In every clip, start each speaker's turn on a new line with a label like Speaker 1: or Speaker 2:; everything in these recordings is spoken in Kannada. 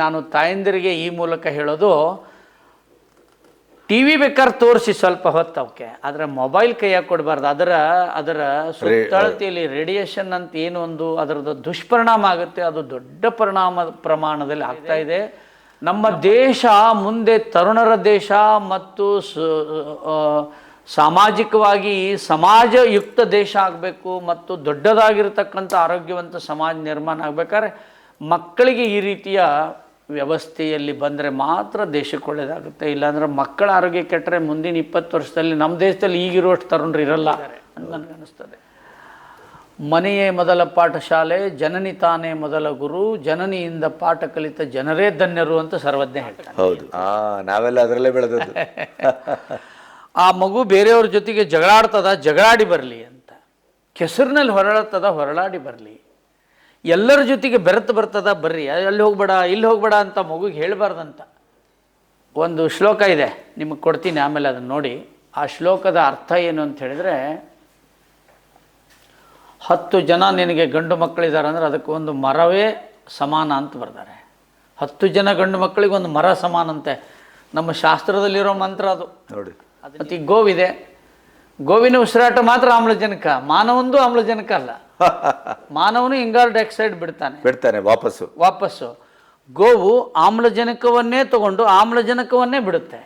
Speaker 1: ನಾನು ತಾಯಂದಿರಿಗೆ ಈ ಮೂಲಕ ಹೇಳೋದು, ಟಿ ವಿ ಬೇಕಾದ್ರೆ ತೋರಿಸಿ ಸ್ವಲ್ಪ ಹೊತ್ತು ಅವಕ್ಕೆ, ಆದರೆ ಮೊಬೈಲ್ ಕೈಯಾಗ ಕೊಡಬಾರ್ದು. ಅದರ ಸುತ್ತಳತೆಯಲ್ಲಿ ರೇಡಿಯೇಷನ್ ಅಂತ ಏನು ಒಂದು ಅದರದ್ದು ದುಷ್ಪರಿಣಾಮ ಆಗುತ್ತೆ, ಅದು ದೊಡ್ಡ ಪ್ರಮಾಣದಲ್ಲಿ ಆಗ್ತಾ ಇದೆ. ನಮ್ಮ ದೇಶ ಮುಂದೆ ತರುಣರ ದೇಶ ಮತ್ತು ಸಾಮಾಜಿಕವಾಗಿ ಸಮಾಜಯುಕ್ತ ದೇಶ ಆಗಬೇಕು ಮತ್ತು ದೊಡ್ಡದಾಗಿರ್ತಕ್ಕಂಥ ಆರೋಗ್ಯವಂತ ಸಮಾಜ ನಿರ್ಮಾಣ ಆಗಬೇಕಾದ್ರೆ ಮಕ್ಕಳಿಗೆ ಈ ರೀತಿಯ ವ್ಯವಸ್ಥೆಯಲ್ಲಿ ಬಂದರೆ ಮಾತ್ರ ದೇಶಕ್ಕೆ ಒಳ್ಳೆಯದಾಗುತ್ತೆ. ಇಲ್ಲಾಂದ್ರೆ ಮಕ್ಕಳ ಆರೋಗ್ಯ ಕೆಟ್ಟರೆ ಮುಂದಿನ 20 ವರ್ಷದಲ್ಲಿ ನಮ್ಮ ದೇಶದಲ್ಲಿ ಈಗಿರುವಷ್ಟು ತರುಣರು ಇರಲ್ಲ ಅಂತ ನನಗನ್ನಿಸ್ತದೆ. ಮನೆಯೇ ಮೊದಲ ಪಾಠಶಾಲೆ, ಜನನಿ ತಾನೇ ಮೊದಲ ಗುರು, ಜನನಿಯಿಂದ ಪಾಠ ಕಲಿತ ಜನರೇ ಧನ್ಯರು ಅಂತ ಸರ್ವಜ್ಞ ಹೇಳ್ತಾರೆ.
Speaker 2: ಹೌದು, ನಾವೆಲ್ಲ ಅದರಲ್ಲೇ ಬೆಳೆದದ್ದು.
Speaker 1: ಆ ಮಗು ಬೇರೆಯವ್ರ ಜೊತೆಗೆ ಜಗಳಾಡ್ತದ, ಜಗಳಾಡಿ ಬರಲಿ ಅಂತ. ಕೆಸರಿನಲ್ಲಿ ಹೊರಳತ್ತದ, ಹೊರಳಾಡಿ ಬರಲಿ. ಎಲ್ಲರ ಜೊತೆಗೆ ಬೆರೆತು ಬರ್ತದ, ಬರ್ರಿ, ಅಲ್ಲಿ ಹೋಗ್ಬೇಡ ಇಲ್ಲಿ ಹೋಗ್ಬೇಡ ಅಂತ ಮಗುಗೆ ಹೇಳಬಾರ್ದಂತ ಒಂದು ಶ್ಲೋಕ ಇದೆ, ನಿಮಗೆ ಕೊಡ್ತೀನಿ ಆಮೇಲೆ ಅದನ್ನು ನೋಡಿ. ಆ ಶ್ಲೋಕದ ಅರ್ಥ ಏನು ಅಂತ ಹೇಳಿದರೆ, 10 ಜನ ನಿನಗೆ ಗಂಡು ಮಕ್ಕಳಿದ್ದಾರೆ ಅಂದರೆ ಅದಕ್ಕೆ ಒಂದು ಮರವೇ ಸಮಾನ ಅಂತ ಬರ್ತಾರೆ. 10 ಜನ ಗಂಡು ಮಕ್ಕಳಿಗೆ ಒಂದು ಮರ ಸಮಾನ ಅಂತೆ. ನಮ್ಮ ಶಾಸ್ತ್ರದಲ್ಲಿರೋ ಮಂತ್ರ ಅದು
Speaker 2: ನೋಡಿ.
Speaker 1: ಮತ್ತು ಈ ಗೋವಿದೆ, ಗೋವಿನ ಉಸಿರಾಟ ಮಾತ್ರ ಆಮ್ಲಜನಕ, ಮಾನವಂದು ಆಮ್ಲಜನಕ ಅಲ್ಲ. ಮಾನವನು ಇಂಗಾಲ ಡೈಆಕ್ಸೈಡ್ ಬಿಡ್ತಾನೆ ವಾಪಸ್ಸು. ಗೋವು ಆಮ್ಲಜನಕವನ್ನೇ ತಗೊಂಡು ಆಮ್ಲಜನಕವನ್ನೇ ಬಿಡುತ್ತೆ.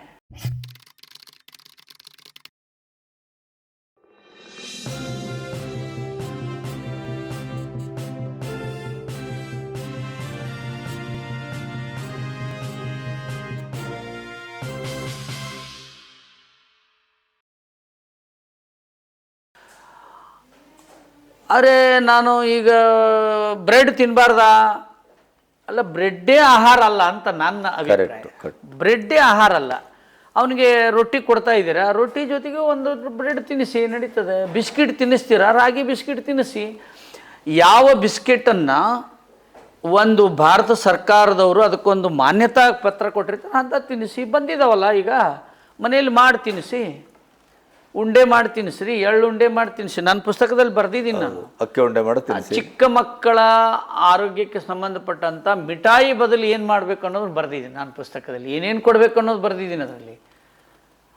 Speaker 1: ಅರೆ ನಾನು ಈಗ ಬ್ರೆಡ್ ತಿನ್ನಬಾರ್ದಾ? ಅಲ್ಲ, ಬ್ರೆಡ್ಡೇ ಆಹಾರ ಅಲ್ಲ ಅಂತ ನನ್ನ ಅಭಿಪ್ರಾಯ. ಬ್ರೆಡ್ಡೇ ಆಹಾರ ಅಲ್ಲ. ಅವನಿಗೆ ರೊಟ್ಟಿ ಕೊಡ್ತಾ ಇದ್ದೀರಾ, ರೊಟ್ಟಿ ಜೊತೆಗೆ ಒಂದು ಬ್ರೆಡ್ ತಿನ್ನಿಸಿ, ನಡೀತದೆ. ಬಿಸ್ಕಿಟ್ ತಿನ್ನಿಸ್ತೀರಾ, ರಾಗಿ ಬಿಸ್ಕಿಟ್ ತಿನ್ನಿಸಿ. ಯಾವ ಬಿಸ್ಕೆಟನ್ನು ಒಂದು ಭಾರತ ಸರ್ಕಾರದವರು ಅದಕ್ಕೊಂದು ಮಾನ್ಯತಾ ಪತ್ರ ಕೊಟ್ಟಿರ್ತಾರೆ ಅಂತ ತಿನ್ನಿಸಿ. ಬಂದಿದ್ದಾವಲ್ಲ ಈಗ, ಮನೆಯಲ್ಲಿ ಮಾಡಿ ತಿನ್ನಿಸಿ. ಉಂಡೆ ಮಾಡಿ ತಿನ್ನಿಸ್ರಿ, ಎಳ್ಳುಂಡೆ ಮಾಡಿ ತಿನ್ನಿಸಿ. ನನ್ನ ಪುಸ್ತಕದಲ್ಲಿ ಬರೆದಿದ್ದೀನಿ ನಾನು.
Speaker 2: ಅಕ್ಕಿ ಉಂಡೆ ಮಾಡಿ ತಿನ್ನಿಸಿ.
Speaker 1: ಚಿಕ್ಕ ಮಕ್ಕಳ ಆರೋಗ್ಯಕ್ಕೆ ಸಂಬಂಧಪಟ್ಟಂಥ ಮಿಠಾಯಿ ಬದಲು ಏನು ಮಾಡಬೇಕು ಅನ್ನೋದು ಬರೆದಿದ್ದೀನಿ ನನ್ನ ಪುಸ್ತಕದಲ್ಲಿ. ಏನೇನು ಕೊಡಬೇಕು ಅನ್ನೋದು ಬರೆದಿದ್ದೀನಿ ಅದರಲ್ಲಿ.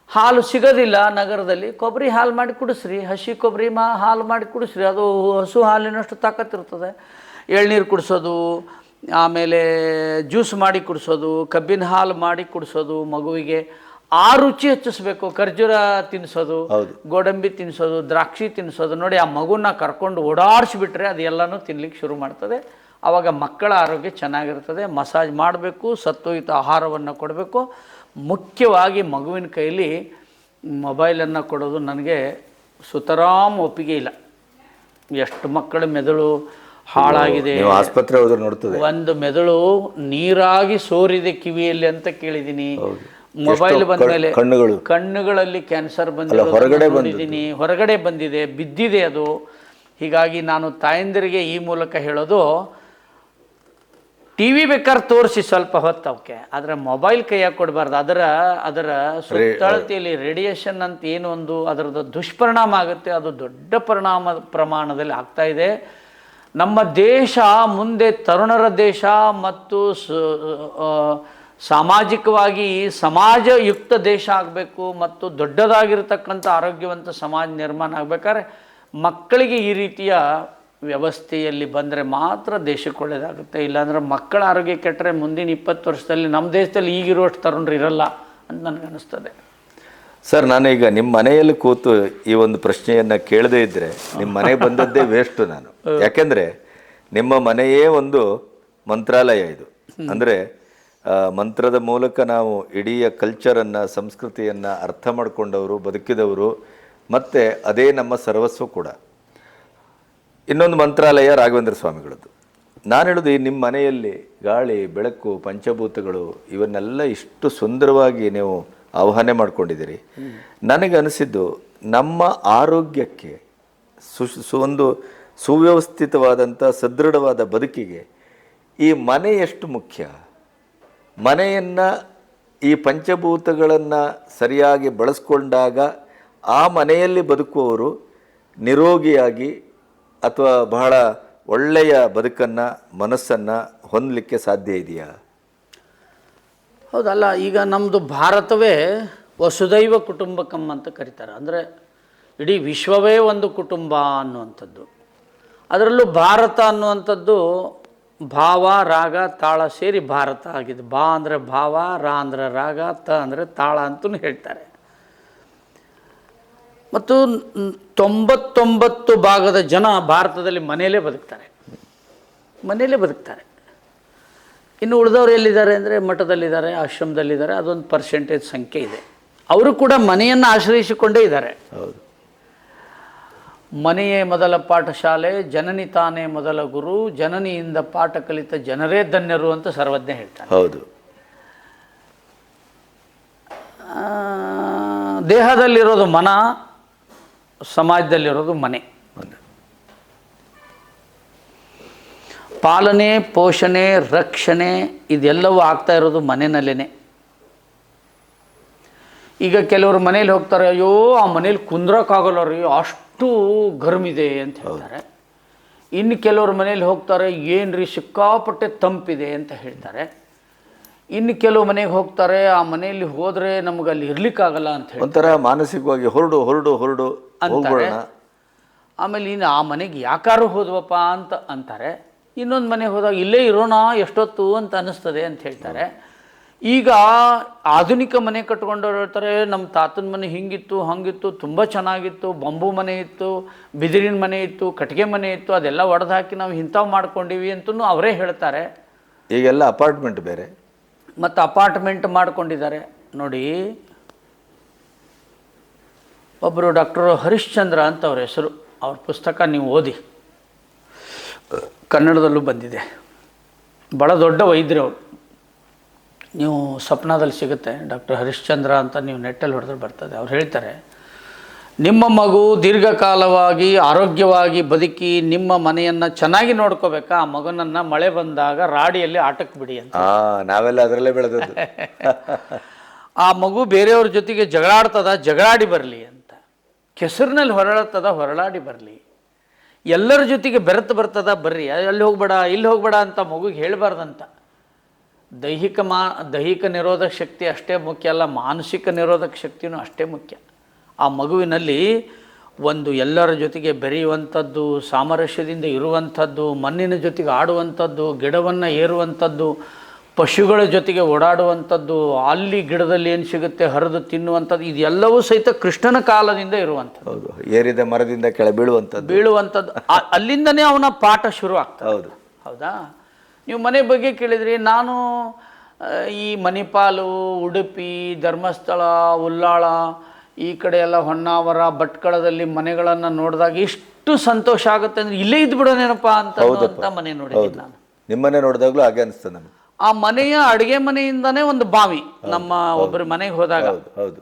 Speaker 1: ಹಾಲು ಸಿಗೋದಿಲ್ಲ ನಗರದಲ್ಲಿ, ಕೊಬ್ಬರಿ ಹಾಲು ಮಾಡಿ ಕುಡಿಸ್ರಿ, ಹಸಿ ಕೊಬ್ಬರಿ ಹಾಲು ಮಾಡಿ ಕುಡಿಸ್ರಿ. ಅದು ಹಸು ಹಾಲಿನಷ್ಟು ತಾಕತ್ತಿರ್ತದೆ. ಎಳ್ನೀರು ಕುಡಿಸೋದು, ಆಮೇಲೆ ಜ್ಯೂಸ್ ಮಾಡಿ ಕುಡಿಸೋದು, ಕಬ್ಬಿನ ಹಾಲು ಮಾಡಿ ಕುಡಿಸೋದು ಮಗುವಿಗೆ. ಆ ರುಚಿ ಹೆಚ್ಚಿಸ್ಬೇಕು. ಖರ್ಜೂರ ತಿನ್ನಿಸೋದು, ಗೋಡಂಬಿ ತಿನ್ನಿಸೋದು, ದ್ರಾಕ್ಷಿ ತಿನ್ನಿಸೋದು. ನೋಡಿ, ಆ ಮಗುನ ಕರ್ಕೊಂಡು ಓಡಾಡಿಸ್ಬಿಟ್ರೆ ಅದು ಎಲ್ಲನೂ ತಿನ್ಲಿಕ್ಕೆ ಶುರು ಮಾಡ್ತದೆ. ಆವಾಗ ಮಕ್ಕಳ ಆರೋಗ್ಯ ಚೆನ್ನಾಗಿರ್ತದೆ. ಮಸಾಜ್ ಮಾಡಬೇಕು, ಸತ್ವಯುತ ಆಹಾರವನ್ನು ಕೊಡಬೇಕು. ಮುಖ್ಯವಾಗಿ ಮಗುವಿನ ಕೈಲಿ ಮೊಬೈಲನ್ನು ಕೊಡೋದು ನನಗೆ ಸುತರಾಮ್ ಒಪ್ಪಿಗೆ ಇಲ್ಲ. ಎಷ್ಟು ಮಕ್ಕಳ ಮೆದುಳು ಹಾಳಾಗಿದೆ.
Speaker 2: ಆಸ್ಪತ್ರೆ ಹೋದ್ರೆ ನೋಡ್ತದೆ,
Speaker 1: ಒಂದು ಮೆದುಳು ನೀರಾಗಿ ಸೋರಿದೆ ಕಿವಿಯಲ್ಲಿ ಅಂತ ಕೇಳಿದ್ದೀನಿ. ಮೊಬೈಲ್ ಬಂದ ಮೇಲೆ ಕಣ್ಣುಗಳಲ್ಲಿ ಕ್ಯಾನ್ಸರ್ ಬಂದಿದ್ದೀನಿ, ಹೊರಗಡೆ ಬಂದಿದೆ, ಬಿದ್ದಿದೆ ಅದು. ಹೀಗಾಗಿ ನಾನು ತಾಯಂದಿರಿಗೆ ಈ ಮೂಲಕ ಹೇಳೋದು, ಟಿ ವಿ ಬೇಕಾದ್ರೆ ತೋರಿಸಿ ಸ್ವಲ್ಪ ಹೊತ್ತು ಅವಕ್ಕೆ, ಆದರೆ ಮೊಬೈಲ್ ಕೈಯಾಗ ಕೊಡಬಾರ್ದು. ಅದರ ಸುತ್ತಳತೆಯಲ್ಲಿ ರೇಡಿಯೇಷನ್ ಅಂತ ಏನು ಒಂದು ಅದರದ್ದು ದುಷ್ಪರಿಣಾಮ ಆಗುತ್ತೆ, ಅದು ದೊಡ್ಡ ಪ್ರಮಾಣದಲ್ಲಿ ಆಗ್ತಾ ಇದೆ. ನಮ್ಮ ದೇಶ ಮುಂದೆ ತರುಣರ ದೇಶ ಮತ್ತು ಸಾಮಾಜಿಕವಾಗಿ ಸಮಾಜಯುಕ್ತ ದೇಶ ಆಗಬೇಕು ಮತ್ತು ದೊಡ್ಡದಾಗಿರ್ತಕ್ಕಂಥ ಆರೋಗ್ಯವಂತ ಸಮಾಜ ನಿರ್ಮಾಣ ಆಗಬೇಕಾದ್ರೆ ಮಕ್ಕಳಿಗೆ ಈ ರೀತಿಯ ವ್ಯವಸ್ಥೆಯಲ್ಲಿ ಬಂದರೆ ಮಾತ್ರ ದೇಶಕ್ಕೆ ಒಳ್ಳೆಯದಾಗುತ್ತೆ. ಇಲ್ಲಾಂದ್ರೆ ಮಕ್ಕಳ ಆರೋಗ್ಯ ಕೆಟ್ಟರೆ ಮುಂದಿನ 20 ವರ್ಷದಲ್ಲಿ ನಮ್ಮ ದೇಶದಲ್ಲಿ ಈಗಿರುವಷ್ಟು ತರುಣರು ಇರಲ್ಲ ಅಂತ ನನಗನ್ನಿಸ್ತದೆ.
Speaker 2: ಸರ್, ನಾನೀಗ ನಿಮ್ಮ ಮನೆಯಲ್ಲಿ ಕೂತು ಈ ಒಂದು ಪ್ರಶ್ನೆಯನ್ನು ಕೇಳದೇ ಇದ್ದರೆ ನಿಮ್ಮ ಮನೆಗೆ ಬಂದದ್ದೇ ವೇಸ್ಟು ನಾನು. ಯಾಕೆಂದರೆ ನಿಮ್ಮ ಮನೆಯೇ ಒಂದು ಮಂತ್ರಾಲಯ ಇದು. ಅಂದರೆ ಮಂತ್ರದ ಮೂಲಕ ನಾವು ಇಡೀ ಕಲ್ಚರನ್ನು, ಸಂಸ್ಕೃತಿಯನ್ನು ಅರ್ಥ ಮಾಡಿಕೊಂಡವರು, ಬದುಕಿದವರು, ಮತ್ತು ಅದೇ ನಮ್ಮ ಸರ್ವಸ್ವ ಕೂಡ. ಇನ್ನೊಂದು ಮಂತ್ರಾಲಯ ರಾಘವೇಂದ್ರ ಸ್ವಾಮಿಗಳದ್ದು. ನಾನು ಹೇಳೋದು, ಈ ನಿಮ್ಮ ಮನೆಯಲ್ಲಿ ಗಾಳಿ, ಬೆಳಕು, ಪಂಚಭೂತಗಳು ಇವನ್ನೆಲ್ಲ ಇಷ್ಟು ಸುಂದರವಾಗಿ ನೀವು ಆಹ್ವಾನ ಮಾಡ್ಕೊಂಡಿದ್ದೀರಿ. ನನಗನಿಸಿದ್ದು, ನಮ್ಮ ಆರೋಗ್ಯಕ್ಕೆ ಒಂದು ಸುವ್ಯವಸ್ಥಿತವಾದಂಥ ಸದೃಢವಾದ ಬದುಕಿಗೆ ಈ ಮನೆ ಎಷ್ಟು ಮುಖ್ಯ. ಮನೆಯನ್ನು, ಈ ಪಂಚಭೂತಗಳನ್ನು ಸರಿಯಾಗಿ ಬಳಸ್ಕೊಂಡಾಗ ಆ ಮನೆಯಲ್ಲಿ ಬದುಕುವವರು ನಿರೋಗಿಯಾಗಿ ಅಥವಾ ಬಹಳ ಒಳ್ಳೆಯ ಬದುಕನ್ನು, ಮನಸ್ಸನ್ನು ಹೊಂದಲಿಕ್ಕೆ ಸಾಧ್ಯ ಇದೆಯಾ?
Speaker 1: ಹೌದಲ್ಲ, ಈಗ ನಮ್ಮದು ಭಾರತವೇ ವಸುದೈವ ಕುಟುಂಬಕಂ ಅಂತ ಕರೀತಾರೆ. ಅಂದರೆ ಇಡೀ ವಿಶ್ವವೇ ಒಂದು ಕುಟುಂಬ ಅನ್ನುವಂಥದ್ದು. ಅದರಲ್ಲೂ ಭಾರತ ಅನ್ನುವಂಥದ್ದು ಭಾವ ರಾಗ ತಾಳ ಸೇರಿ ಭಾರತ ಆಗಿದೆ. ಬಾ ಅಂದರೆ ಭಾವ, ರಾ ಅಂದರೆ ರಾಗ, ತ ಅಂದರೆ ತಾಳ ಅಂತಲೂ ಹೇಳ್ತಾರೆ. ಮತ್ತು 99% ಜನ ಭಾರತದಲ್ಲಿ ಮನೆಯಲ್ಲೇ ಬದುಕ್ತಾರೆ. ಇನ್ನು ಉಳಿದವರು ಎಲ್ಲಿದ್ದಾರೆ ಅಂದರೆ ಮಠದಲ್ಲಿದ್ದಾರೆ, ಆಶ್ರಮದಲ್ಲಿದ್ದಾರೆ. ಅದೊಂದು ಪರ್ಸೆಂಟೇಜ್ ಸಂಖ್ಯೆ ಇದೆ. ಅವರು ಕೂಡ ಮನೆಯನ್ನು ಆಶ್ರಯಿಸಿಕೊಂಡೇ ಇದ್ದಾರೆ.
Speaker 2: ಹೌದು.
Speaker 1: ಮನೆಯೇ ಮೊದಲ ಪಾಠಶಾಲೆ, ಜನನಿ ತಾನೇ ಮೊದಲ ಗುರು, ಜನನಿಯಿಂದ ಪಾಠ ಕಲಿತ ಜನರೇ ಧನ್ಯರು ಅಂತ ಸರ್ವಜ್ಞ ಹೇಳ್ತಾನೆ.
Speaker 2: ಹೌದು.
Speaker 1: ದೇಹದಲ್ಲಿರೋದು ಮನ, ಸಮಾಜದಲ್ಲಿರೋದು ಮನೆ. ಪಾಲನೆ, ಪೋಷಣೆ, ರಕ್ಷಣೆ ಇದೆಲ್ಲವೂ ಆಗ್ತಾ ಇರೋದು ಮನೆಯಲ್ಲೇ. ಈಗ ಕೆಲವರು ಮನೇಲಿ ಹೋಗ್ತಾರೆ, ಅಯ್ಯೋ ಆ ಮನೇಲಿ ಕುಂದ್ರಕ್ಕಾಗಲ್ಲ ರೀ, ಅಷ್ಟು ಗರ್ಮಿದೆ ಅಂತ ಹೇಳ್ತಾರೆ. ಇನ್ನು ಕೆಲವರು ಮನೇಲಿ ಹೋಗ್ತಾರೆ, ಏನು ರೀ ಸಿಕ್ಕಾಪಟ್ಟೆ ತಂಪಿದೆ ಅಂತ ಹೇಳ್ತಾರೆ. ಇನ್ನು ಕೆಲವು ಮನೆಗೆ ಹೋಗ್ತಾರೆ, ಆ ಮನೆಯಲ್ಲಿ ಹೋದರೆ ನಮ್ಗೆ ಅಲ್ಲಿ ಇರ್ಲಿಕ್ಕಾಗಲ್ಲ ಅಂತ ಹೇಳಿ
Speaker 2: ಒಂಥರ ಮಾನಸಿಕವಾಗಿ ಹೊರಡು
Speaker 1: ಅಂತಾರೆ. ಆಮೇಲೆ ಇನ್ನು ಆ ಮನೆಗೆ ಯಾಕಾರು ಹೋದ್ವಪ್ಪ ಅಂತ ಅಂತಾರೆ. ಇನ್ನೊಂದು ಮನೆಗೆ ಹೋದಾಗ ಇಲ್ಲೇ ಇರೋಣ ಎಷ್ಟೊತ್ತು ಅಂತ ಅನ್ನಿಸ್ತದೆ ಅಂತ ಹೇಳ್ತಾರೆ. ಈಗ ಆಧುನಿಕ ಮನೆ ಕಟ್ಕೊಂಡವ್ರು ಹೇಳ್ತಾರೆ, ನಮ್ಮ ತಾತನ ಮನೆ ಹಿಂಗಿತ್ತು ಹಂಗಿತ್ತು, ತುಂಬ ಚೆನ್ನಾಗಿತ್ತು, ಬಂಬು ಮನೆ ಇತ್ತು, ಬಿದಿರಿನ ಮನೆ ಇತ್ತು, ಕಟ್ಟಿಗೆ ಮನೆ ಇತ್ತು, ಅದೆಲ್ಲ ಒಡೆದು ಹಾಕಿ ನಾವು ಇಂಥವು ಮಾಡ್ಕೊಂಡಿವಿ ಅಂತಲೂ ಅವರೇ ಹೇಳ್ತಾರೆ.
Speaker 2: ಈಗೆಲ್ಲ ಅಪಾರ್ಟ್ಮೆಂಟ್ ಬೇರೆ,
Speaker 1: ಮತ್ತು ಅಪಾರ್ಟ್ಮೆಂಟ್ ಮಾಡ್ಕೊಂಡಿದ್ದಾರೆ. ನೋಡಿ, ಒಬ್ಬರು ಡಾಕ್ಟರ್ ಹರಿಶ್ಚಂದ್ರ ಅಂತ ಅವ್ರ ಹೆಸರು. ಅವ್ರ ಪುಸ್ತಕ ನೀವು ಓದಿ, ಕನ್ನಡದಲ್ಲೂ ಬಂದಿದೆ. ಭಾಳ ದೊಡ್ಡ ವೈದ್ಯರು ಅವರು. ನೀವು ಸಪ್ನಾದಲ್ಲಿ ಸಿಗುತ್ತೆ, ಡಾಕ್ಟರ್ ಹರಿಶ್ಚಂದ್ರ ಅಂತ ನೀವು ನೆಟ್ಟಲ್ಲಿ ಹೊಡೆದ್ರೆ ಬರ್ತದೆ. ಅವ್ರು ಹೇಳ್ತಾರೆ, ನಿಮ್ಮ ಮಗು ದೀರ್ಘಕಾಲವಾಗಿ ಆರೋಗ್ಯವಾಗಿ ಬದುಕಿ ನಿಮ್ಮ ಮನೆಯನ್ನು ಚೆನ್ನಾಗಿ ನೋಡ್ಕೋಬೇಕಾ, ಆ ಮಗನನ್ನು ಮಳೆ ಬಂದಾಗ ರಾಡಿಯಲ್ಲಿ ಆಟಕ್ಕೆ ಬಿಡಿ ಅಂತ.
Speaker 2: ನಾವೆಲ್ಲ ಅದರಲ್ಲೇ ಬೆಳೆದದ್ದು.
Speaker 1: ಆ ಮಗು ಬೇರೆಯವ್ರ ಜೊತೆಗೆ ಜಗಳಾಡಿ ಬರಲಿ ಅಂತ. ಕೆಸರಿನಲ್ಲಿ ಹೊರಳಾಡಿ ಬರಲಿ. ಎಲ್ಲರ ಜೊತೆಗೆ ಬೆರೆತು ಬರ್ರಿ, ಅಲ್ಲಿ ಹೋಗ್ಬೇಡ ಇಲ್ಲಿ ಹೋಗ್ಬೇಡ ಅಂತ ಮಗುಗೆ ಹೇಳಬಾರ್ದಂತ. ದೈಹಿಕ ನಿರೋಧಕ ಶಕ್ತಿ ಅಷ್ಟೇ ಮುಖ್ಯ ಅಲ್ಲ, ಮಾನಸಿಕ ನಿರೋಧಕ ಶಕ್ತಿಯೂ ಅಷ್ಟೇ ಮುಖ್ಯ. ಆ ಮಗುವಿನಲ್ಲಿ ಒಂದು ಎಲ್ಲರ ಜೊತೆಗೆ ಬೆರೆಯುವಂಥದ್ದು, ಸಾಮರಸ್ಯದಿಂದ ಇರುವಂಥದ್ದು, ಮಣ್ಣಿನ ಜೊತೆಗೆ ಆಡುವಂಥದ್ದು, ಗಿಡವನ್ನು ಏರುವಂಥದ್ದು, ಪಶುಗಳ ಜೊತೆಗೆ ಓಡಾಡುವಂಥದ್ದು, ಅಲ್ಲಿ ಗಿಡದಲ್ಲಿ ಏನು ಸಿಗುತ್ತೆ ಹರಿದು ತಿನ್ನುವಂಥದ್ದು, ಇದೆಲ್ಲವೂ ಸಹಿತ ಕೃಷ್ಣನ ಕಾಲದಿಂದ ಇರುವಂಥದ್ದು.
Speaker 2: ಹೌದು. ಏರಿದ ಮರದಿಂದ ಕೆಳ ಬೀಳುವಂಥದ್ದು
Speaker 1: ಅಲ್ಲಿಂದನೇ ಅವನ ಪಾಠ ಶುರು ಆಗ್ತದೆ.
Speaker 2: ಹೌದು.
Speaker 1: ಹೌದಾ? ನೀವು ಮನೆ ಬಗ್ಗೆ ಕೇಳಿದ್ರಿ. ನಾನು ಈ ಮಣಿಪಾಲು, ಉಡುಪಿ, ಧರ್ಮಸ್ಥಳ, ಉಲ್ಲಾಳ, ಈ ಕಡೆ ಎಲ್ಲ ಹೊನ್ನಾವರ, ಭಟ್ಕಳದಲ್ಲಿ ಮನೆಗಳನ್ನು ನೋಡಿದಾಗ ಎಷ್ಟು ಸಂತೋಷ ಆಗುತ್ತೆ ಅಂದರೆ ಇಲ್ಲೇ ಇದ್ಬಿಡೋನೇನಪ್ಪ ಅಂತ ಮನೆ ನೋಡಿದ್ದೀನಿ ನಾನು.
Speaker 2: ನಿಮ್ಮನೆ ನೋಡಿದಾಗಲೂ ಹಾಗೆ ಅನಿಸ್ತದೆ ನಮಗೆ.
Speaker 1: ಆ ಮನೆಯ ಅಡುಗೆ ಮನೆಯಿಂದನೇ ಒಂದು ಬಾವಿ. ನಮ್ಮ ಒಬ್ಬರು ಮನೆಗೆ ಹೋದಾಗ
Speaker 2: ಹೌದು,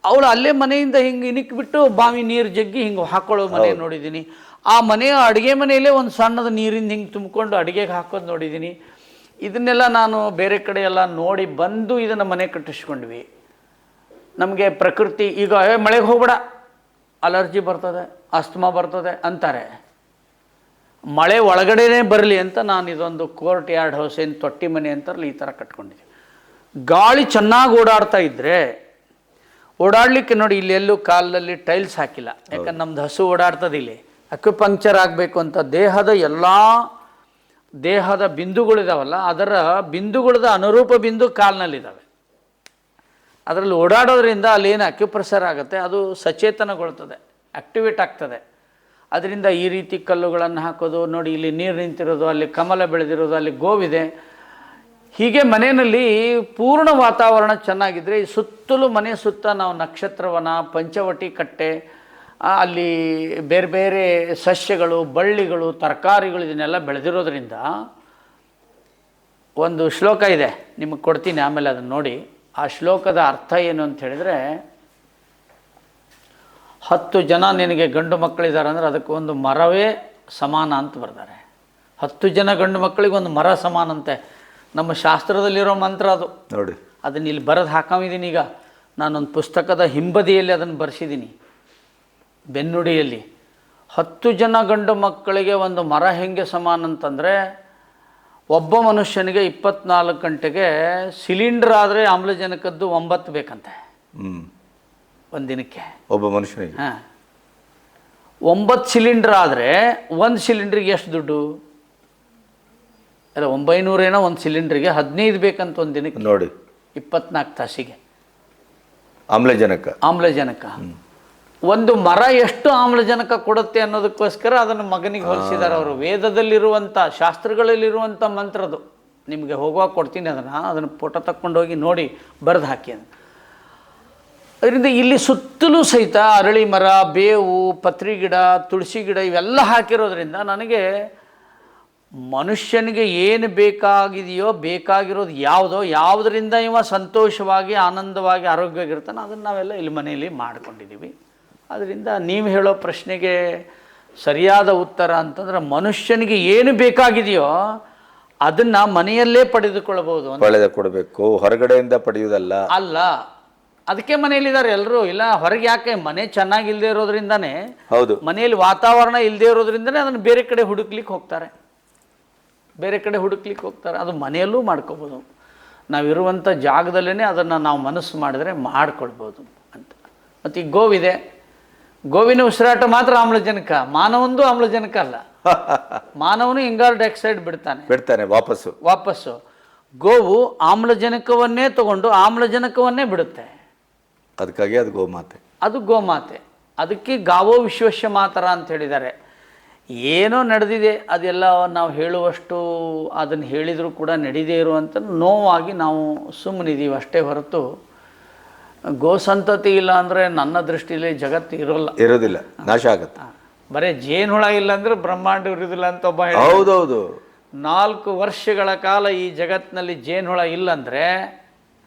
Speaker 1: ಅವಳು ಅಲ್ಲೇ ಮನೆಯಿಂದ ಹಿಂಗೆ ಇನಿಕ್ಬಿಟ್ಟು ಬಾವಿ ನೀರು ಜಗ್ಗಿ ಹಿಂಗೆ ಹಾಕೊಳ್ಳೋ ಮನೆ ನೋಡಿದ್ದೀನಿ. ಆ ಮನೆಯ ಅಡುಗೆ ಮನೆಯಲ್ಲೇ ಒಂದು ಸಣ್ಣದ ನೀರಿಂದ ಹಿಂಗೆ ತುಂಬಿಕೊಂಡು ಅಡುಗೆಗೆ ಹಾಕೋದು ನೋಡಿದ್ದೀನಿ. ಇದನ್ನೆಲ್ಲ ನಾನು ಬೇರೆ ಕಡೆ ಎಲ್ಲ ನೋಡಿ ಬಂದು ಇದನ್ನು ಮನೆ ಕಟ್ಟಿಸ್ಕೊಂಡ್ವಿ. ನಮಗೆ ಪ್ರಕೃತಿ ಈಗ ಮಳೆಗೆ ಹೋಗ್ಬೇಡ, ಅಲರ್ಜಿ ಬರ್ತದೆ, ಅಸ್ತಮಾ ಬರ್ತದೆ ಅಂತಾರೆ. ಮಳೆ ಒಳಗಡೆನೇ ಬರಲಿ ಅಂತ ನಾನು ಇದೊಂದು ಕೋರ್ಟ್ ಯಾರ್ಡ್ ಹೌಸ್, ಏನು ತೊಟ್ಟಿ ಮನೆ ಅಂತಾರಲ್ಲ, ಈ ಥರ ಕಟ್ಕೊಂಡಿದ್ದೀವಿ. ಗಾಳಿ ಚೆನ್ನಾಗಿ ಓಡಾಡ್ತಾ ಇದ್ದರೆ ಓಡಾಡಲಿಕ್ಕೆ ನೋಡಿ, ಇಲ್ಲಿ ಎಲ್ಲೂ ಕಾಲದಲ್ಲಿ ಟೈಲ್ಸ್ ಹಾಕಿಲ್ಲ. ಯಾಕಂದ್ರೆ ನಮ್ದು ಹಸು ಓಡಾಡ್ತದೆ. ಇಲ್ಲಿ ಅಕ್ಯುಪಂಕ್ಚರ್ ಆಗಬೇಕು ಅಂತ ದೇಹದ ಬಿಂದುಗಳಿದಾವಲ್ಲ, ಅದರ ಬಿಂದುಗಳದ ಅನುರೂಪ ಬಿಂದು ಕಾಲಿನಲ್ಲಿದ್ದಾವೆ. ಅದರಲ್ಲಿ ಓಡಾಡೋದ್ರಿಂದ ಅಲ್ಲೇನು ಅಕ್ಯುಪ್ರೆಷರ್ ಆಗುತ್ತೆ, ಅದು ಸಚೇತನಗೊಳ್ತದೆ, ಆಕ್ಟಿವೇಟ್ ಆಗ್ತದೆ. ಅದರಿಂದ ಈ ರೀತಿ ಕಲ್ಲುಗಳನ್ನು ಹಾಕೋದು ನೋಡಿ, ಇಲ್ಲಿ ನೀರು ನಿಂತಿರೋದು, ಅಲ್ಲಿ ಕಮಲ ಬೆಳೆದಿರೋದು, ಅಲ್ಲಿ ಗೋವಿದೆ. ಹೀಗೆ ಮನೆಯಲ್ಲಿ ಪೂರ್ಣ ವಾತಾವರಣ ಚೆನ್ನಾಗಿದ್ದರೆ, ಈ ಸುತ್ತಲೂ ಮನೆ ಸುತ್ತ ನಾವು ನಕ್ಷತ್ರವನ, ಪಂಚವಟಿ ಕಟ್ಟೆ, ಅಲ್ಲಿ ಬೇರೆ ಬೇರೆ ಸಸ್ಯಗಳು, ಬಳ್ಳಿಗಳು, ತರಕಾರಿಗಳು ಇದನ್ನೆಲ್ಲ ಬೆಳೆದಿರೋದ್ರಿಂದ ಒಂದು ಶ್ಲೋಕ ಇದೆ, ನಿಮಗೆ ಕೊಡ್ತೀನಿ ಆಮೇಲೆ ಅದನ್ನು ನೋಡಿ. ಆ ಶ್ಲೋಕದ ಅರ್ಥ ಏನು ಅಂತ ಹೇಳಿದರೆ, 10 ಜನ ನಿನಗೆ ಗಂಡು ಮಕ್ಕಳಿದ್ದಾರೆ ಅಂದರೆ ಅದಕ್ಕೆ ಒಂದು ಮರವೇ ಸಮಾನ ಅಂತ ಬರ್ತಾರೆ. 10 ಜನ ಗಂಡು ಮಕ್ಕಳಿಗೆ ಒಂದು ಮರ ಸಮಾನ ಅಂತೆ. ನಮ್ಮ ಶಾಸ್ತ್ರದಲ್ಲಿರೋ ಮಂತ್ರ ಅದು
Speaker 2: ನೋಡಿ.
Speaker 1: ಅದನ್ನು ಇಲ್ಲಿ ಬರೆದು ಹಾಕಿದ್ದೀನಿ. ಈಗ ನಾನೊಂದು ಪುಸ್ತಕದ ಹಿಂಬದಿಯಲ್ಲಿ ಅದನ್ನು ಬರೆಸಿದ್ದೀನಿ, ಬೆನ್ನುಡಿಯಲ್ಲಿ. 10 ಜನ ಗಂಡು ಮಕ್ಕಳಿಗೆ ಒಂದು ಮರ ಹೆಂಗೆ ಸಮಾನ ಅಂತಂದರೆ, ಒಬ್ಬ ಮನುಷ್ಯನಿಗೆ 24 ಗಂಟೆಗೆ ಸಿಲಿಂಡರ್ ಆದರೆ ಆಮ್ಲಜನಕದ್ದು 9 ಬೇಕಂತೆ ಒಂದು ದಿನಕ್ಕೆ
Speaker 2: ಒಬ್ಬ ಮನುಷ್ಯನಿಗೆ.
Speaker 1: ಹಾಂ, 9 ಸಿಲಿಂಡರ್ ಆದರೆ ಒಂದು ಸಿಲಿಂಡ್ರಿಗೆ ಎಷ್ಟು ದುಡ್ಡು? ಅಲ್ಲ, 900 ಏನೋ ಒಂದು ಸಿಲಿಂಡ್ರಿಗೆ, 15 ಬೇಕಂತ ಒಂದು ದಿನಕ್ಕೆ
Speaker 2: ನೋಡಿ,
Speaker 1: 24 ತಾಸಿಗೆ
Speaker 2: ಆಮ್ಲಜನಕ.
Speaker 1: ಒಂದು ಮರ ಎಷ್ಟು ಆಮ್ಲಜನಕ ಕೊಡುತ್ತೆ ಅನ್ನೋದಕ್ಕೋಸ್ಕರ ಅದನ್ನು ಮಗನಿಗೆ ಹೋಲಿಸಿದ್ದಾರೆ ಅವರು. ವೇದದಲ್ಲಿರುವಂಥ, ಶಾಸ್ತ್ರಗಳಲ್ಲಿರುವಂಥ ಮಂತ್ರದು. ನಿಮಗೆ ಹೋಗುವಾಗ ಕೊಡ್ತೀನಿ ಅದನ್ನು ಫೋಟೋ ತಕ್ಕೊಂಡೋಗಿ ನೋಡಿ, ಬರೆದು ಹಾಕಿ. ಅದರಿಂದ ಇಲ್ಲಿ ಸುತ್ತಲೂ ಸಹಿತ ಅರಳಿ ಮರ, ಬೇವು, ಪತ್ರಿ ಗಿಡ, ತುಳಸಿ ಗಿಡ ಇವೆಲ್ಲ ಹಾಕಿರೋದ್ರಿಂದ ನನಗೆ ಮನುಷ್ಯನಿಗೆ ಏನು ಬೇಕಾಗಿದೆಯೋ, ಬೇಕಾಗಿರೋದು ಯಾವುದೋ, ಯಾವುದರಿಂದ ಇವ ಸಂತೋಷವಾಗಿ, ಆನಂದವಾಗಿ, ಆರೋಗ್ಯವಾಗಿರ್ತಾನೆ, ಅದನ್ನು ನಾವೆಲ್ಲ ಇಲ್ಲಿ ಮನೆಯಲ್ಲಿ ಮಾಡ್ಕೊಂಡಿದ್ದೀವಿ. ಅದರಿಂದ ನೀವು ಹೇಳೋ ಪ್ರಶ್ನೆಗೆ ಸರಿಯಾದ ಉತ್ತರ ಅಂತಂದ್ರೆ, ಮನುಷ್ಯನಿಗೆ ಏನು ಬೇಕಾಗಿದೆಯೋ ಅದನ್ನು ಮನೆಯಲ್ಲೇ ಪಡೆದುಕೊಳ್ಳಬಹುದು.
Speaker 2: ಪಡೆದುಕೊಡ್ಬೇಕು, ಹೊರಗಡೆಯಿಂದ ಪಡೆಯುವುದಲ್ಲ.
Speaker 1: ಅಲ್ಲ, ಅದಕ್ಕೆ ಮನೆಯಲ್ಲಿದ್ದಾರೆ ಎಲ್ಲರೂ. ಇಲ್ಲ ಹೊರಗೆ ಯಾಕೆ? ಮನೆ ಚೆನ್ನಾಗಿಲ್ಲದೆ ಇರೋದ್ರಿಂದಾನೇ,
Speaker 2: ಹೌದು,
Speaker 1: ಮನೆಯಲ್ಲಿ ವಾತಾವರಣ ಇಲ್ಲದೆ ಇರೋದ್ರಿಂದನೇ ಅದನ್ನು ಬೇರೆ ಕಡೆ ಹುಡುಕ್ಲಿಕ್ಕೆ ಹೋಗ್ತಾರೆ. ಅದು ಮನೆಯಲ್ಲೂ ಮಾಡ್ಕೋಬೋದು. ನಾವಿರುವಂಥ ಜಾಗದಲ್ಲೇ ಅದನ್ನು ನಾವು ಮನಸ್ಸು ಮಾಡಿದರೆ ಮಾಡ್ಕೊಳ್ಬೋದು ಅಂತ. ಮತ್ತು ಈ ಗೋವಿದೆ, ಗೋವಿನ ಉಸಿರಾಟ ಮಾತ್ರ ಆಮ್ಲಜನಕ, ಮಾನವಂದು ಆಮ್ಲಜನಕ ಅಲ್ಲ. ಮಾನವನು ಇಂಗಾಲ ಡೈಆಕ್ಸೈಡ್ ಬಿಡ್ತಾನೆ ವಾಪಸ್ಸು. ಗೋವು ಆಮ್ಲಜನಕವನ್ನೇ ತಗೊಂಡು ಆಮ್ಲಜನಕವನ್ನೇ ಬಿಡುತ್ತೆ.
Speaker 2: ಅದಕ್ಕಾಗಿ ಅದು ಗೋಮಾತೆ.
Speaker 1: ಅದಕ್ಕೆ ಗಾವೋ ವಿಶ್ವಸ್ಯ ಮಾತರ ಅಂತ ಹೇಳಿದ್ದಾರೆ. ಏನೋ ನಡೆದಿದೆ, ಅದೆಲ್ಲ ನಾವು ಹೇಳುವಷ್ಟು ಅದನ್ನು ಹೇಳಿದರೂ ಕೂಡ ನಡೀದೇ ಇರುವಂಥ ನೋವಾಗಿ ನಾವು ಸುಮ್ಮನಿದ್ದೀವಿ ಅಷ್ಟೇ ಹೊರತು, ಗೋ ಸಂತತಿ ಇಲ್ಲ ಅಂದರೆ ನನ್ನ ದೃಷ್ಟಿಯಲ್ಲಿ ಜಗತ್ತು
Speaker 2: ಇರೋದಿಲ್ಲ, ನಾಶ ಆಗುತ್ತೆ.
Speaker 1: ಬರೀ ಜೇನುಹುಳ ಇಲ್ಲ ಅಂದರೆ ಬ್ರಹ್ಮಾಂಡ ಇರೋದಿಲ್ಲ ಅಂತ ಒಬ್ಬ ಹೇಳಿ.
Speaker 2: ಹೌದೌದು.
Speaker 1: 4 ವರ್ಷಗಳ ಕಾಲ ಈ ಜಗತ್ತಿನಲ್ಲಿ ಜೇನುಹುಳ ಇಲ್ಲಂದರೆ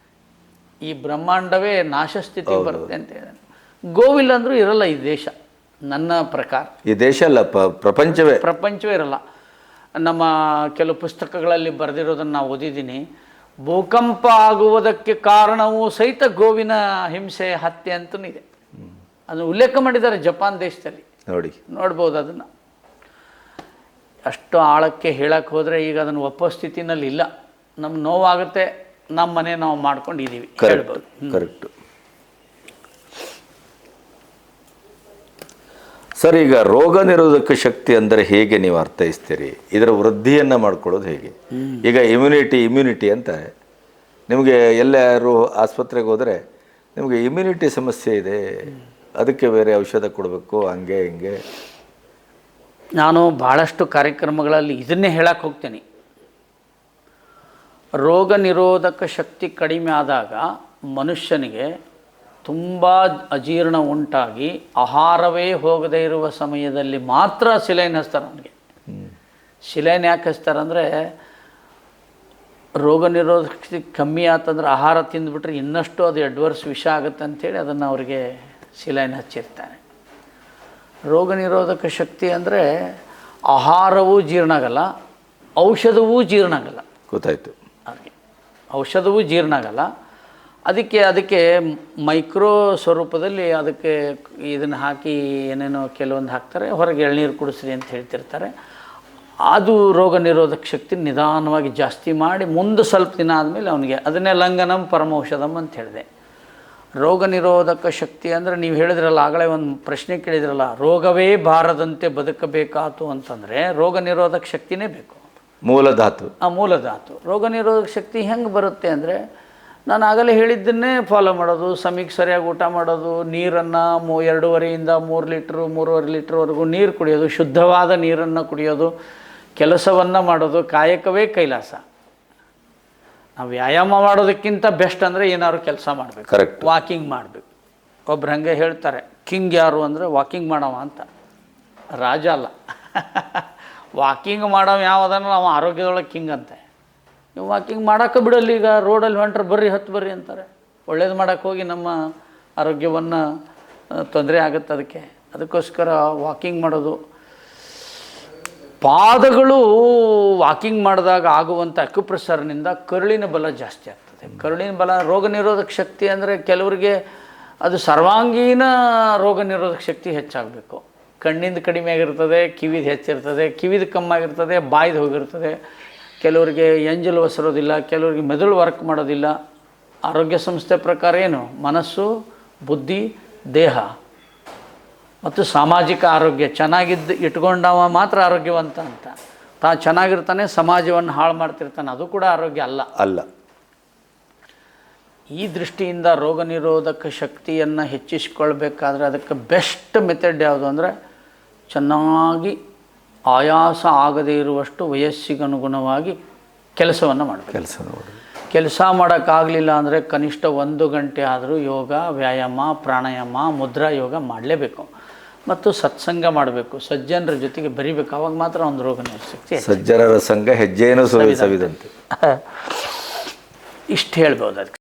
Speaker 1: ಈ ಬ್ರಹ್ಮಾಂಡವೇ ನಾಶ ಸ್ಥಿತಿಗೆ ಬರುತ್ತೆ ಅಂತ ಹೇಳಿದೆ. ಗೋವಿಲ್ಲ ಅಂದರೂ ಇರಲ್ಲ ಈ ದೇಶ, ನನ್ನ ಪ್ರಕಾರ.
Speaker 2: ಈ ದೇಶ ಅಲ್ಲ,
Speaker 1: ಪ್ರಪಂಚವೇ ಇರಲ್ಲ. ನಮ್ಮ ಕೆಲವು ಪುಸ್ತಕಗಳಲ್ಲಿ ಬರೆದಿರೋದನ್ನು ನಾವು ಓದಿದ್ದೀನಿ. ಭೂಕಂಪ ಆಗುವುದಕ್ಕೆ ಕಾರಣವೂ ಸಹಿತ ಗೋವಿನ ಹಿಂಸೆ, ಹತ್ಯೆ ಅಂತಲೂ ಇದೆ. ಅದನ್ನು ಉಲ್ಲೇಖ ಮಾಡಿದ್ದಾರೆ ಜಪಾನ್ ದೇಶದಲ್ಲಿ, ನೋಡ್ಬೋದು ಅದನ್ನು. ಅಷ್ಟು ಆಳಕ್ಕೆ ಹೇಳಕ್ಕೆ ಹೋದರೆ ಈಗ ಅದನ್ನು ಒಪ್ಪೋ ಸ್ಥಿತಿನಲ್ಲಿ ಇಲ್ಲ. ನಮ್ಗೆ ನೋವಾಗುತ್ತೆ, ನಮ್ಮ ಮನೆ ನಾವು ಮಾಡ್ಕೊಂಡಿದ್ದೀವಿ, ಹೇಳ್ಬೋದು.
Speaker 2: Correct sir. ಈಗ ರೋಗ ನಿರೋಧಕ ಶಕ್ತಿ ಅಂದರೆ ಹೇಗೆ ನೀವು ಅರ್ಥೈಸ್ತೀರಿ? ಇದರ ವೃದ್ಧಿಯನ್ನು ಮಾಡ್ಕೊಳ್ಳೋದು ಹೇಗೆ? ಈಗ ಇಮ್ಯುನಿಟಿ ಅಂತ ನಿಮಗೆ ಎಲ್ಲರೂ ಆಸ್ಪತ್ರೆಗೆ ಹೋದರೆ ನಿಮಗೆ ಇಮ್ಯುನಿಟಿ ಸಮಸ್ಯೆ ಇದೆ, ಅದಕ್ಕೆ ಬೇರೆ ಔಷಧ ಕೊಡಬೇಕು, ಹಂಗೆ ಹಿಂಗೆ.
Speaker 1: ನಾನು ಭಾಳಷ್ಟು ಕಾರ್ಯಕ್ರಮಗಳಲ್ಲಿ ಇದನ್ನೇ ಹೇಳಕ್ಕೆ ಹೋಗ್ತೀನಿ. ರೋಗ ನಿರೋಧಕ ಶಕ್ತಿ ಕಡಿಮೆ ಆದಾಗ ಮನುಷ್ಯನಿಗೆ ತುಂಬ ಅಜೀರ್ಣ ಉಂಟಾಗಿ ಆಹಾರವೇ ಹೋಗದೇ ಇರುವ ಸಮಯದಲ್ಲಿ ಮಾತ್ರ ಸಿಲೈನ್ ಹಚ್ತಾರೆ ಅವನಿಗೆ. ಸಿಲೈನ್ ಯಾಕೆ ಹಚ್ತಾರಂದರೆ, ರೋಗ ನಿರೋಧಕ ಶಕ್ತಿ ಕಮ್ಮಿ ಆತಂದ್ರೆ ಆಹಾರ ತಿಂದುಬಿಟ್ರೆ ಇನ್ನಷ್ಟು ಅದು ಅಡ್ವರ್ಸ್ ವಿಷ ಆಗುತ್ತೆ ಅಂಥೇಳಿ ಅದನ್ನು ಅವರಿಗೆ ಸಿಲೈನ್ ಹಚ್ಚಿರ್ತಾರೆ. ರೋಗ ನಿರೋಧಕ ಶಕ್ತಿ ಅಂದರೆ ಆಹಾರವೂ ಜೀರ್ಣ ಆಗಲ್ಲ, ಔಷಧವೂ ಜೀರ್ಣ ಆಗಲ್ಲ.
Speaker 2: ಗೊತ್ತಾಯಿತು.
Speaker 1: ಅವ್ರಿಗೆ ಔಷಧವೂ ಜೀರ್ಣ ಆಗಲ್ಲ. ಅದಕ್ಕೆ ಮೈಕ್ರೋ ಸ್ವರೂಪದಲ್ಲಿ ಅದಕ್ಕೆ ಇದನ್ನು ಹಾಕಿ ಏನೇನೋ ಕೆಲವೊಂದು ಹಾಕ್ತಾರೆ, ಹೊರಗೆ ಎಳ್ನೀರು ಕುಡಿಸ್ರಿ ಅಂತ ಹೇಳ್ತಿರ್ತಾರೆ. ಅದು ರೋಗ ನಿರೋಧಕ ಶಕ್ತಿ ನಿಧಾನವಾಗಿ ಜಾಸ್ತಿ ಮಾಡಿ ಮುಂದೆ ಸ್ವಲ್ಪ ದಿನ ಆದಮೇಲೆ ಅವನಿಗೆ ಅದನ್ನೇ ಲಂಘನಂ ಪರಮೌಷಧಂ ಅಂತ ಹೇಳಿದೆ. ರೋಗ ನಿರೋಧಕ ಶಕ್ತಿ ಅಂದರೆ ನೀವು ಹೇಳಿದ್ರಲ್ಲ, ಆಗಲೇ ಒಂದು ಪ್ರಶ್ನೆ ಕೇಳಿದ್ರಲ್ಲ, ರೋಗವೇ ಬಾರದಂತೆ ಬದುಕಬೇಕಾತು ಅಂತಂದರೆ ರೋಗ ನಿರೋಧಕ ಶಕ್ತಿನೇ ಬೇಕು, ಮೂಲಧಾತು. ರೋಗ ನಿರೋಧಕ ಶಕ್ತಿ ಹೆಂಗೆ ಬರುತ್ತೆ ಅಂದರೆ, ನಾನು ಆಗಲೇ ಹೇಳಿದ್ದನ್ನೇ ಫಾಲೋ ಮಾಡೋದು, ಸಮಯಕ್ಕೆ ಸರಿಯಾಗಿ ಊಟ ಮಾಡೋದು, ನೀರನ್ನು 2.5ರಿಂದ 3 ಲೀಟ್ರು 3.5 ಲೀಟ್ರ್ವರೆಗೂ ನೀರು ಕುಡಿಯೋದು, ಶುದ್ಧವಾದ ನೀರನ್ನು ಕುಡಿಯೋದು, ಕೆಲಸವನ್ನು ಮಾಡೋದು. ಕಾಯಕವೇ ಕೈಲಾಸ. ನಾವು ವ್ಯಾಯಾಮ ಮಾಡೋದಕ್ಕಿಂತ ಬೆಸ್ಟ್ ಅಂದರೆ ಏನಾದ್ರು ಕೆಲಸ ಮಾಡಬೇಕು, ವಾಕಿಂಗ್ ಮಾಡಬೇಕು. ಒಬ್ರು ಹಂಗೆ ಹೇಳ್ತಾರೆ, ಕಿಂಗ್ ಯಾರು ಅಂದರೆ ವಾಕಿಂಗ್ ಮಾಡವ ಅಂತ, ರಾಜ ಅಲ್ಲ. ವಾಕಿಂಗ್ ಮಾಡವ ಯಾವುದನ್ನು ನಾವು ಆರೋಗ್ಯದೊಳಗೆ ಕಿಂಗ್ ಅಂತೆ. ನೀವು ವಾಕಿಂಗ್ ಮಾಡೋಕ್ಕೆ ಬಿಡಲ್ಲ. ಈಗ ರೋಡಲ್ಲಿ ಹೊಂಟ್ರೆ ಹತ್ತು ಬರ್ರಿ ಅಂತಾರೆ. ಒಳ್ಳೇದು ಮಾಡೋಕ್ಕೆ ಹೋಗಿ ನಮ್ಮ ಆರೋಗ್ಯವನ್ನು ತೊಂದರೆ ಆಗುತ್ತೆ. ಅದಕ್ಕೋಸ್ಕರ ವಾಕಿಂಗ್ ಮಾಡೋದು. ಪಾದಗಳು ವಾಕಿಂಗ್ ಮಾಡಿದಾಗ ಆಗುವಂಥ ಅಕ್ಯುಪ್ರೆಷರ್ನಿಂದ ಕರುಳಿನ ಬಲ ಜಾಸ್ತಿ ಆಗ್ತದೆ. ಕರುಳಿನ ಬಲ ರೋಗ ನಿರೋಧಕ ಶಕ್ತಿ ಅಂದರೆ ಕೆಲವರಿಗೆ ಅದು ಸರ್ವಾಂಗೀಣ ರೋಗ ನಿರೋಧಕ ಶಕ್ತಿ ಹೆಚ್ಚಾಗಬೇಕು. ಕಣ್ಣಿಂದ ಕಡಿಮೆ ಆಗಿರ್ತದೆ, ಕಿವಿದು ಹೆಚ್ಚಿರ್ತದೆ, ಕಿವಿದು ಕಮ್ಮಿ ಆಗಿರ್ತದೆ, ಬಾಯ್ದು ಹೋಗಿರ್ತದೆ, ಕೆಲವರಿಗೆ ಎಂಜಲು ಒಸರೋದಿಲ್ಲ, ಕೆಲವರಿಗೆ ಮೆದುಳು ವರ್ಕ್ ಮಾಡೋದಿಲ್ಲ. ಆರೋಗ್ಯ ಸಂಸ್ಥೆ ಪ್ರಕಾರ ಏನು, ಮನಸ್ಸು, ಬುದ್ಧಿ, ದೇಹ ಮತ್ತು ಸಾಮಾಜಿಕ ಆರೋಗ್ಯ ಚೆನ್ನಾಗಿದ್ದು ಇಟ್ಕೊಂಡವ ಮಾತ್ರ ಆರೋಗ್ಯವಂತ ಅಂತ. ತಾ ಚೆನ್ನಾಗಿರ್ತಾನೆ, ಸಮಾಜವನ್ನು ಹಾಳು ಮಾಡ್ತಿರ್ತಾನೆ, ಅದು ಕೂಡ ಆರೋಗ್ಯ ಅಲ್ಲ. ಈ ದೃಷ್ಟಿಯಿಂದ ರೋಗ ನಿರೋಧಕ ಶಕ್ತಿಯನ್ನು ಹೆಚ್ಚಿಸ್ಕೊಳ್ಬೇಕಾದ್ರೆ ಅದಕ್ಕೆ ಬೆಸ್ಟ್ ಮೆಥಡ್ ಯಾವುದು ಅಂದರೆ, ಚೆನ್ನಾಗಿ ಆಯಾಸ ಆಗದೇ ಇರುವಷ್ಟು ವಯಸ್ಸಿಗನುಗುಣವಾಗಿ ಕೆಲಸವನ್ನು ಮಾಡಬೇಕು. ಕೆಲಸ ಮಾಡೋಕ್ಕಾಗಲಿಲ್ಲ ಅಂದರೆ ಕನಿಷ್ಠ 1 ಗಂಟೆ ಆದರೂ ಯೋಗ, ವ್ಯಾಯಾಮ, ಪ್ರಾಣಾಯಾಮ, ಮುದ್ರಾ ಯೋಗ ಮಾಡಲೇಬೇಕು. ಮತ್ತು ಸತ್ಸಂಗ ಮಾಡಬೇಕು, ಸಜ್ಜನರ ಜೊತೆಗೆ ಬರಿಬೇಕು. ಅವಾಗ ಮಾತ್ರ ಒಂದು ರೋಗ ನಿರೋಧಕ
Speaker 2: ಸಜ್ಜನರ ಸಂಘ ಹೆಜ್ಜೆಯನ್ನು ಸವಿದಂತೆ.
Speaker 1: ಇಷ್ಟು ಹೇಳ್ಬೋದು ಅದಕ್ಕೆ.